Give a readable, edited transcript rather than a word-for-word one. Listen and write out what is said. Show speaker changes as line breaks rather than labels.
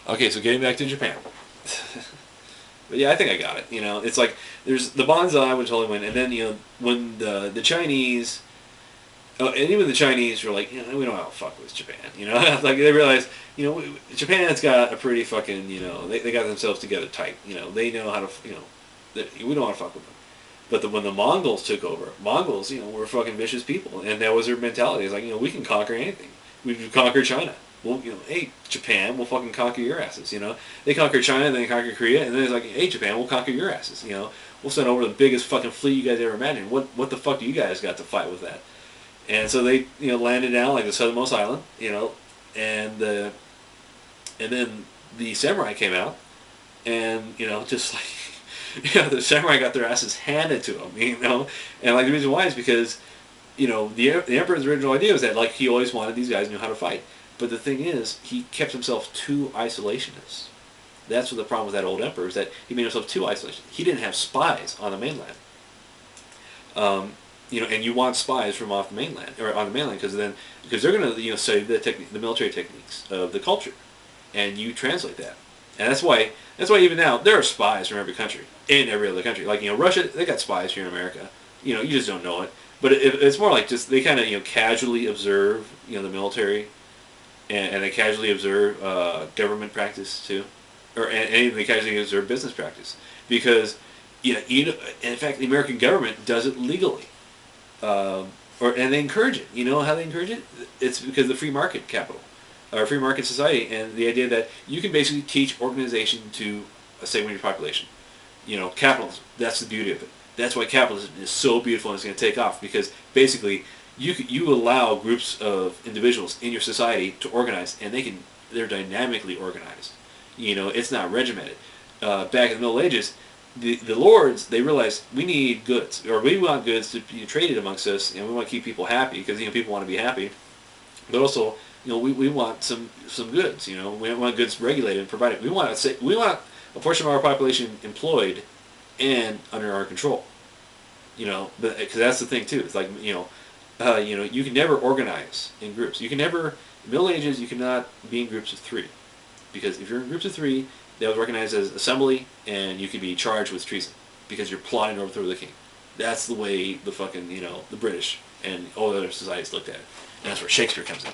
Okay, so getting back to Japan. But yeah, I think I got it. It's like there's the Banzai, which totally win, and then when the Chinese, and even the Chinese were like, we don't have to fuck with Japan. Like they realized, Japan's got a pretty fucking, they got themselves together tight. They know how to, we don't want to fuck with them. But when the Mongols took over, Mongols, were fucking vicious people, and that was their mentality. It's like, we can conquer anything. We can conquer China. Well, hey, Japan, we'll fucking conquer your asses, They conquered China, then they conquered Korea, and then it's like, hey, Japan, we'll conquer your asses, We'll send over the biggest fucking fleet you guys ever imagined. What the fuck do you guys got to fight with that? And so they, landed down like the southernmost island, and then the samurai came out, and, just like, the samurai got their asses handed to them, And like the reason why is because, the emperor's original idea was that like he always wanted these guys knew how to fight. But the thing is, he kept himself too isolationist. That's what the problem with that old emperor is that he made himself too isolationist. He didn't have spies on the mainland. And you want spies from off the mainland or on the mainland because they're going to study the military techniques of the culture, and you translate that. And that's why even now there are spies from every country in every other country. Like Russia, they got spies here in America. You just don't know it. But it's more like just they kind of casually observe the military. And they casually observe government practice too, and they casually observe business practice because, in fact, the American government does it legally, and they encourage it. You know how they encourage it? It's because of the free market capital, or free market society, and the idea that you can basically teach organization to a segment of your population. Capitalism. That's the beauty of it. That's why capitalism is so beautiful and it's going to take off because basically. You allow groups of individuals in your society to organize, and they're dynamically organized. It's not regimented. Back in the Middle Ages, the lords, they realized we need goods, or we want goods to be traded amongst us, and we want to keep people happy because people want to be happy. But also, we want some goods. We want goods regulated and provided. We want a portion of our population employed and under our control. But because that's the thing too. It's like you can never organize in groups. You can never, in the Middle Ages, you cannot be in groups of 3. Because if you're in groups of 3, that was recognized as assembly, and you could be charged with treason. Because you're plotting to overthrow the king. That's the way the fucking, the British and all the other societies looked at it. And that's where Shakespeare comes in.